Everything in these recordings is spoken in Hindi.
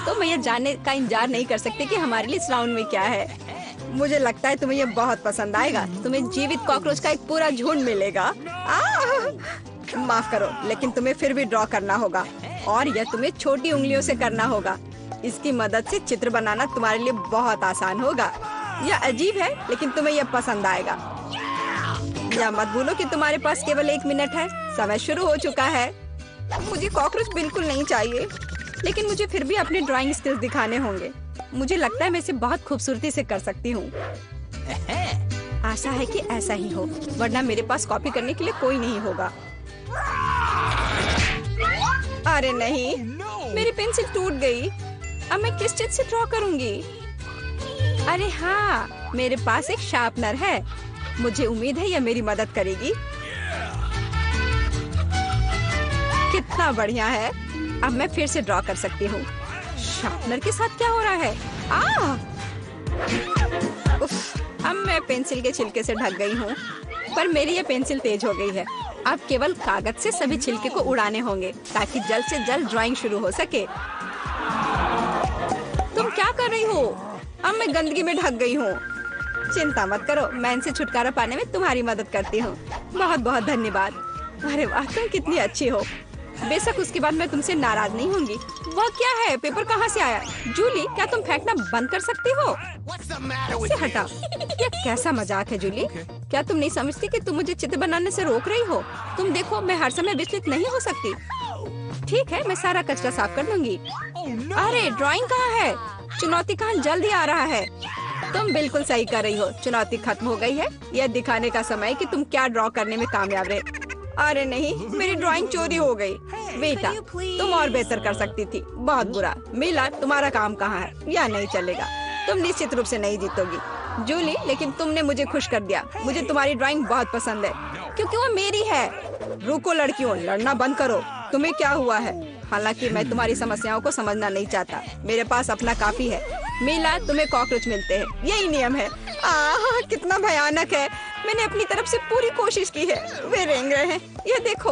तो मैं ये जानने का इंतजार नहीं कर सकती कि हमारे लिए इस राउंड में क्या है। मुझे लगता है तुम्हें ये बहुत पसंद आएगा। तुम्हें जीवित कॉकरोच का एक पूरा झुंड मिलेगा। माफ करो, लेकिन तुम्हें फिर भी ड्रॉ करना होगा और यह तुम्हें छोटी उंगलियों से करना होगा। इसकी मदद से चित्र बनाना तुम्हारे लिए बहुत आसान होगा। यह अजीब है, लेकिन तुम्हें यह पसंद आएगा। या मत भूलो कि तुम्हारे पास केवल 1 मिनट है। समय शुरू हो चुका है। मुझे कॉकरोच बिल्कुल नहीं चाहिए, लेकिन मुझे फिर भी अपने ड्राइंग स्किल्स दिखाने होंगे। मुझे लगता है मैं इसे बहुत खूबसूरती से कर सकती हूँ। आशा है कि ऐसा ही हो, वरना मेरे पास कॉपी करने के लिए कोई नहीं होगा। अरे नहीं, मेरी पेंसिल टूट गई। अब मैं किस चीज से ड्रॉ करूंगी? अरे हाँ, मेरे पास एक शार्पनर है। मुझे उम्मीद है यह मेरी मदद करेगी। कितना बढ़िया है। अब मैं फिर से ड्रॉ कर सकती हूँ। शार्पनर के साथ क्या हो रहा है? उफ, अब मैं पेंसिल के छिलके से ढक गई हूँ, पर मेरी ये पेंसिल तेज हो गई है। अब केवल कागज से सभी छिलके को उड़ाने होंगे ताकि जल्द से जल्द ड्राइंग शुरू हो सके। तुम क्या कर रही हो? अब मैं गंदगी में ढक गई हूँ। चिंता मत करो, मैं इनसे छुटकारा पाने में तुम्हारी मदद करती हूँ। बहुत बहुत धन्यवाद। अरे वाह, तुम कितनी अच्छी हो। बेशक उसके बाद मैं तुमसे नाराज नहीं होंगी। वह क्या है? पेपर कहाँ से आया? जूली, क्या तुम फेंकना बंद कर सकती हो? इसे हटाओ। यह कैसा मजाक है जूली? क्या तुम नहीं समझती कि तुम मुझे चित्र बनाने से रोक रही हो? तुम देखो, मैं हर समय विचलित नहीं हो सकती। ठीक है, मैं सारा कचरा साफ कर दूंगी। अरे ड्राइंग कहाँ है? चुनौती कहाँ जल्द ही आ रहा है। तुम बिल्कुल सही कर रही हो। चुनौती खत्म हो गई है। यह दिखाने का समय कि तुम क्या ड्रॉ करने में कामयाब रहे। अरे नहीं, मेरी ड्राइंग चोरी हो गई। बेटा, तुम और बेहतर कर सकती थी। बहुत बुरा। मीला, तुम्हारा काम कहाँ है? यह नहीं चलेगा। तुम निश्चित रूप से नहीं जीतोगी। जूली, लेकिन तुमने मुझे खुश कर दिया। मुझे तुम्हारी ड्राइंग बहुत पसंद है, क्योंकि वो मेरी है। रुको लड़कियों, लड़ना बंद करो। तुम्हें क्या हुआ है? हालांकि मैं तुम्हारी समस्याओं को समझना नहीं चाहता। मेरे पास अपना काफी है। मीला, तुम्हें कॉकरोच मिलते हैं, यही नियम है। कितना भयानक है। मैंने अपनी तरफ से पूरी कोशिश की है। वे रेंग रहे हैं। ये देखो।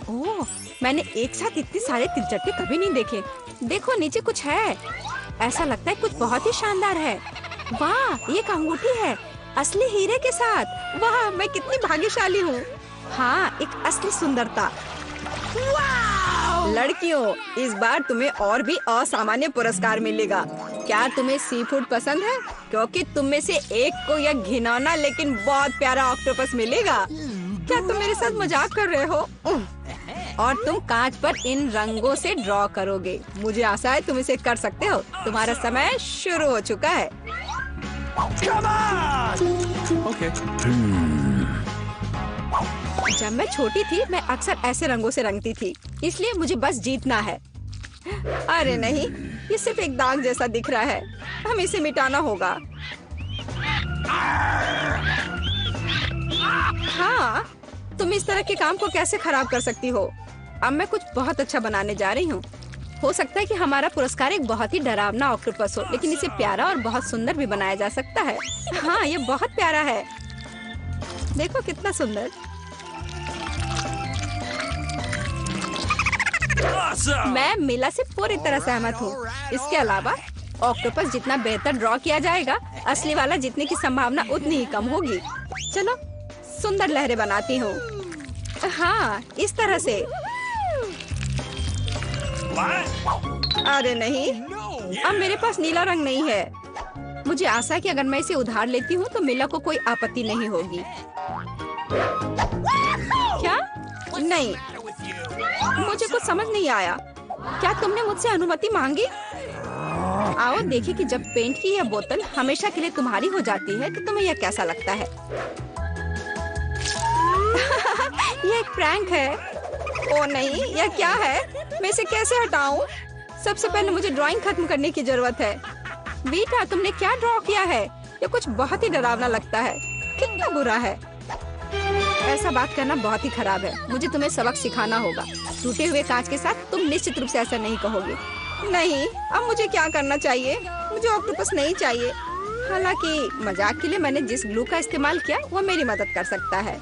ओह, मैंने एक साथ इतने सारे तिलचट्टे कभी नहीं देखे। देखो, नीचे कुछ है। ऐसा लगता है कुछ बहुत ही शानदार है। वाह, ये एक अंगूठी है, असली हीरे के साथ। वाह, मैं कितनी भाग्यशाली हूँ। हाँ, एक असली सुंदरता। लड़कियों, इस बार तुम्हें और भी असामान्य पुरस्कार मिलेगा। क्या तुम्हें सी फूड पसंद है? क्योंकि तुम में से एक को यह घिनौना लेकिन बहुत प्यारा ऑक्टोपस मिलेगा। क्या तुम मेरे साथ मजाक कर रहे हो? और तुम कांच पर इन रंगों से ड्रॉ करोगे। मुझे आशा है तुम इसे कर सकते हो। तुम्हारा समय शुरू हो चुका है। जब मैं छोटी थी, मैं अक्सर ऐसे रंगों से रंगती थी, इसलिए मुझे बस जीतना है। अरे नहीं, ये सिर्फ एक दाग जैसा दिख रहा है। हमें इसे मिटाना होगा। हाँ, तुम इस तरह के काम को कैसे खराब कर सकती हो? अब मैं कुछ बहुत अच्छा बनाने जा रही हूँ। हो सकता है कि हमारा पुरस्कार एक बहुत ही डरावना ऑक्टोपस हो, लेकिन इसे प्यारा और बहुत सुंदर भी बनाया जा सकता है। हाँ, ये बहुत प्यारा है। देखो कितना सुंदर। मैं मीला से पूरी तरह सहमत हूँ। इसके अलावा ऑक्टोपस जितना बेहतर ड्रॉ किया जाएगा, असली वाला जीतने की संभावना उतनी ही कम होगी। चलो, सुंदर लहरें बनाती हूँ। हाँ, इस तरह से। अरे नहीं, अब मेरे पास नीला रंग नहीं है। मुझे आशा है कि अगर मैं इसे उधार लेती हूँ तो मीला को कोई आपत्ति नहीं होगी। क्या? नहीं, मुझे कुछ समझ नहीं आया। क्या तुमने मुझसे अनुमति मांगी? आओ देखिए कि जब पेंट की यह बोतल हमेशा के लिए तुम्हारी हो जाती है तो तुम्हें यह कैसा लगता है। यह एक प्रैंक है। ओ नहीं, यह क्या है? मैं इसे कैसे हटाऊं? सबसे पहले मुझे ड्राइंग खत्म करने की जरूरत है। बेटा, तुमने क्या ड्रॉ किया है? यह कुछ बहुत ही डरावना लगता है। कितना बुरा है। ऐसा बात करना बहुत ही खराब है। मुझे तुम्हें सबक सिखाना होगा। टूटे हुए कांच के साथ तुम निश्चित रूप से ऐसा नहीं कहोगे। नहीं, अब मुझे क्या करना चाहिए? मुझे ऑक्टोपस नहीं चाहिए। हालांकि मजाक के लिए मैंने जिस ग्लू का इस्तेमाल किया वो मेरी मदद कर सकता है।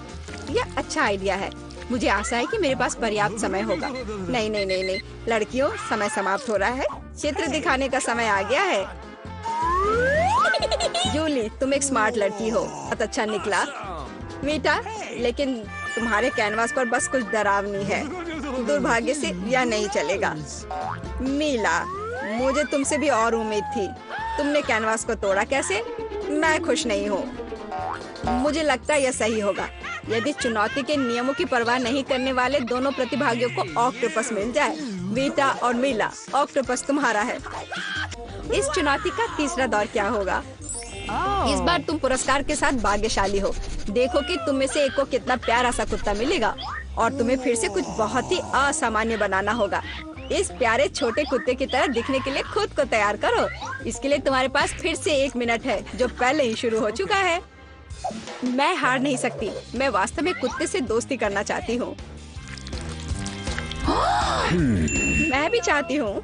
यह अच्छा आइडिया है। मुझे आशा है कि मेरे पास पर्याप्त समय होगा। नहीं नहीं नहीं नहीं लड़कियों, समय समाप्त हो रहा है। चित्र दिखाने का समय आ गया है। जूली, तुम एक स्मार्ट लड़की हो, बहुत अच्छा निकला बेटा, लेकिन तुम्हारे कैनवास पर बस कुछ डरावनी है। दुर्भाग्य से यह नहीं चलेगा। मीला, मुझे तुमसे भी और उम्मीद थी। तुमने कैनवास को तोड़ा कैसे? मैं खुश नहीं हूँ। मुझे लगता है यह सही होगा यदि चुनौती के नियमों की परवाह नहीं करने वाले दोनों प्रतिभागियों को ऑक्टोपस मिल जाए। वीटा और मीला, ऑक्टोपस तुम्हारा है। इस चुनौती का तीसरा दौर क्या होगा? इस बार तुम पुरस्कार के साथ भाग्यशाली हो। देखो कि तुम में से एक को कितना प्यारा सा कुत्ता मिलेगा और तुम्हें फिर से कुछ बहुत ही असामान्य बनाना होगा। इस प्यारे छोटे कुत्ते की तरह दिखने के लिए खुद को तैयार करो। इसके लिए तुम्हारे पास फिर से 1 मिनट है, जो पहले ही शुरू हो चुका है। मैं हार नहीं सकती। मैं वास्तव में कुत्ते से दोस्ती करना चाहती हूँ। मैं भी चाहती हूँ।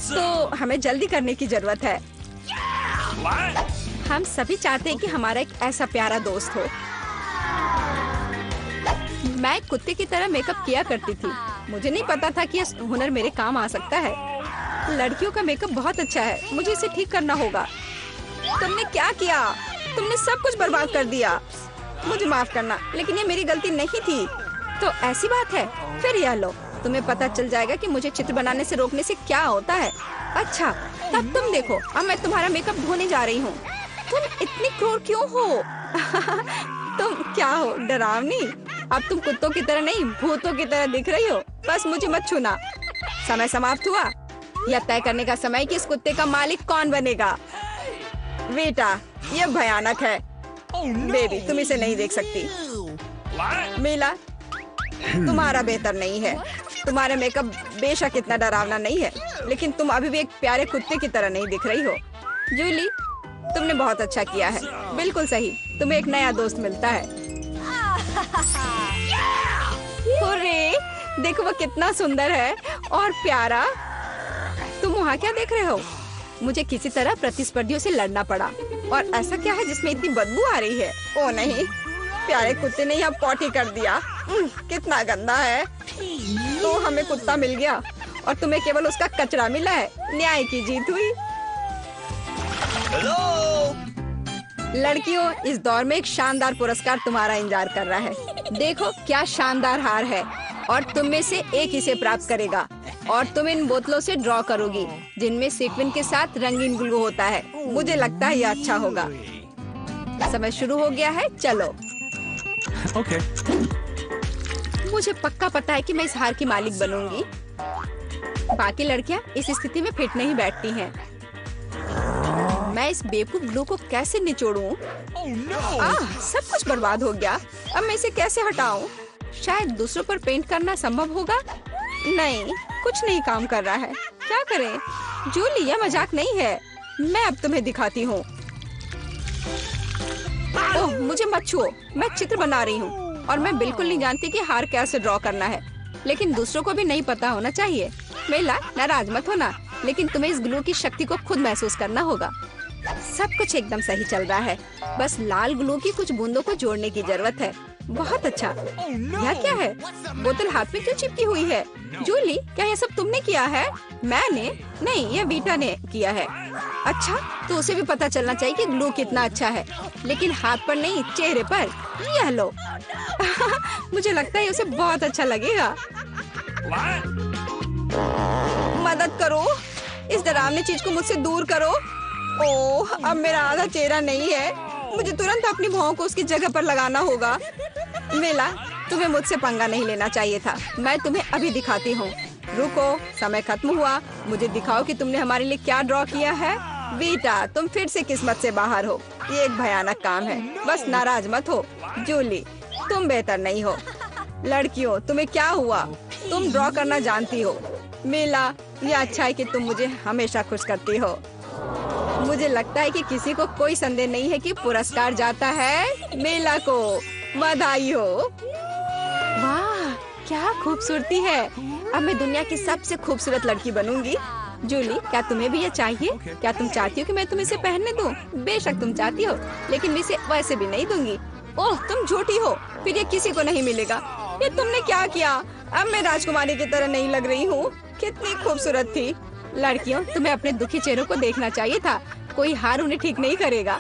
तो हमें जल्दी करने की जरूरत है। हम सभी चाहते हैं कि हमारा एक ऐसा प्यारा दोस्त हो। मैं कुत्ते की तरह मेकअप किया करती थी। मुझे नहीं पता था कि यह हुनर मेरे काम आ सकता है। लड़कियों का मेकअप बहुत अच्छा है। मुझे इसे ठीक करना होगा। तुमने क्या किया? तुमने सब कुछ बर्बाद कर दिया। मुझे माफ करना, लेकिन ये मेरी गलती नहीं थी। तो ऐसी बात है, फिर यह लो। तुम्हें पता चल जाएगा कि मुझे चित्र बनाने से रोकने से क्या होता है। अच्छा, तब तुम देखो। अब मैं तुम्हारा मेकअप धोने जा रही हूँ। तुम इतनी क्रूर क्यों हो? तुम क्या हो, डरावनी? अब तुम कुत्तों की तरह नहीं, भूतों की तरह दिख रही हो। बस मुझे मत छूना। समय समाप्त हुआ। यह तय करने का समय कि इस कुत्ते का मालिक कौन बनेगा। बेटा, यह भयानक है। बेबी, तुम इसे नहीं देख सकती। मीला, तुम्हारा बेहतर नहीं है। तुम्हारा मेकअप बेशक इतना डरावना नहीं है, लेकिन तुम अभी भी एक प्यारे कुत्ते की तरह नहीं दिख रही हो। जूली, तुमने बहुत अच्छा किया है। बिल्कुल सही, तुम्हें एक नया दोस्त मिलता है। हुर्रे, देखो वो कितना सुंदर है और प्यारा। तुम वहाँ क्या देख रहे हो? मुझे किसी तरह प्रतिस्पर्धियों से लड़ना पड़ा। और ऐसा क्या है जिसमें इतनी बदबू आ रही है? ओ नहीं, प्यारे कुत्ते ने यहाँ पॉटी कर दिया। कितना गंदा है। तो हमें कुत्ता मिल गया और तुम्हें केवल उसका कचरा मिला है। न्याय की जीत हुई। लड़कियों, इस दौर में एक शानदार पुरस्कार तुम्हारा इंतजार कर रहा है। देखो क्या शानदार हार है और तुम में से एक इसे प्राप्त करेगा। और तुम इन बोतलों से ड्रॉ करोगी जिनमें सीक्वेंस के साथ रंगीन ग्लू होता है। मुझे लगता है यह अच्छा होगा। समय शुरू हो गया है, चलो। Okay. मुझे पक्का पता है कि मैं इस हार की मालिक बनूंगी। बाकी लड़कियां इस स्थिति में फिट नहीं बैठती हैं। मैं इस बेवकूफ ग्लू को कैसे निचोड़ूं? सब कुछ बर्बाद हो गया। अब मैं इसे कैसे हटाऊं? शायद दूसरों पर पेंट करना संभव होगा। नहीं, कुछ नहीं काम कर रहा है। क्या करें? जूली, यह मजाक नहीं है। मैं अब तुम्हें दिखाती हूँ। ओह, मुझे मत छुओ। मैं चित्र बना रही हूँ और मैं बिल्कुल नहीं जानती कि हार कैसे ड्रॉ करना है। लेकिन दूसरों को भी नहीं पता होना चाहिए। मेला, नाराज मत होना, लेकिन तुम्हें इस ग्लू की शक्ति को खुद महसूस करना होगा। सब कुछ एकदम सही चल रहा है। बस लाल ग्लू की कुछ बूंदों को जोड़ने की जरूरत है। बहुत अच्छा। यह क्या है? बोतल हाथ में क्यों चिपकी हुई है? जूली, क्या यह सब तुमने किया है? मैंने नहीं, यह बीटा ने किया है। अच्छा, तो उसे भी पता चलना चाहिए कि ग्लू कितना अच्छा है, लेकिन हाथ पर नहीं, चेहरे पर। यह लो। मुझे लगता है उसे बहुत अच्छा लगेगा। मदद करो, इस डरावनी चीज को मुझसे दूर करो। ओह, अब मेरा आधा चेहरा नहीं है। मुझे तुरंत अपनी भौं को उसकी जगह पर लगाना होगा। मेला, तुम्हें मुझसे पंगा नहीं लेना चाहिए था। मैं तुम्हें अभी दिखाती हूँ। रुको, समय खत्म हुआ। मुझे दिखाओ कि तुमने हमारे लिए क्या ड्रॉ किया है। बीटा, तुम फिर से किस्मत से बाहर हो। ये एक भयानक काम है। बस नाराज मत हो। जूली, तुम बेहतर नहीं हो। लड़कियों, तुम्हें क्या हुआ? तुम ड्रॉ करना जानती हो। मेला, ये अच्छा है कि तुम मुझे हमेशा खुश करती हो। मुझे लगता है कि किसी को कोई संदेह नहीं है कि पुरस्कार जाता है मेला को। बधाई हो। वाह, क्या खूबसूरती है। अब मैं दुनिया की सबसे खूबसूरत लड़की बनूंगी। जूली, क्या तुम्हें भी ये चाहिए? क्या तुम चाहती हो कि मैं तुम्हें इसे पहनने दूं? बेशक तुम चाहती हो, लेकिन मैं इसे वैसे भी नहीं दूंगी। ओह, तुम झूठी हो। फिर ये किसी को नहीं मिलेगा। ये तुमने क्या किया? अब मैं राजकुमारी की तरह नहीं लग रही हूँ। कितनी खूबसूरत थी। लड़कियों, तुम्हें अपने दुखी चेहरों को देखना चाहिए था। कोई हार उन्हें ठीक नहीं करेगा।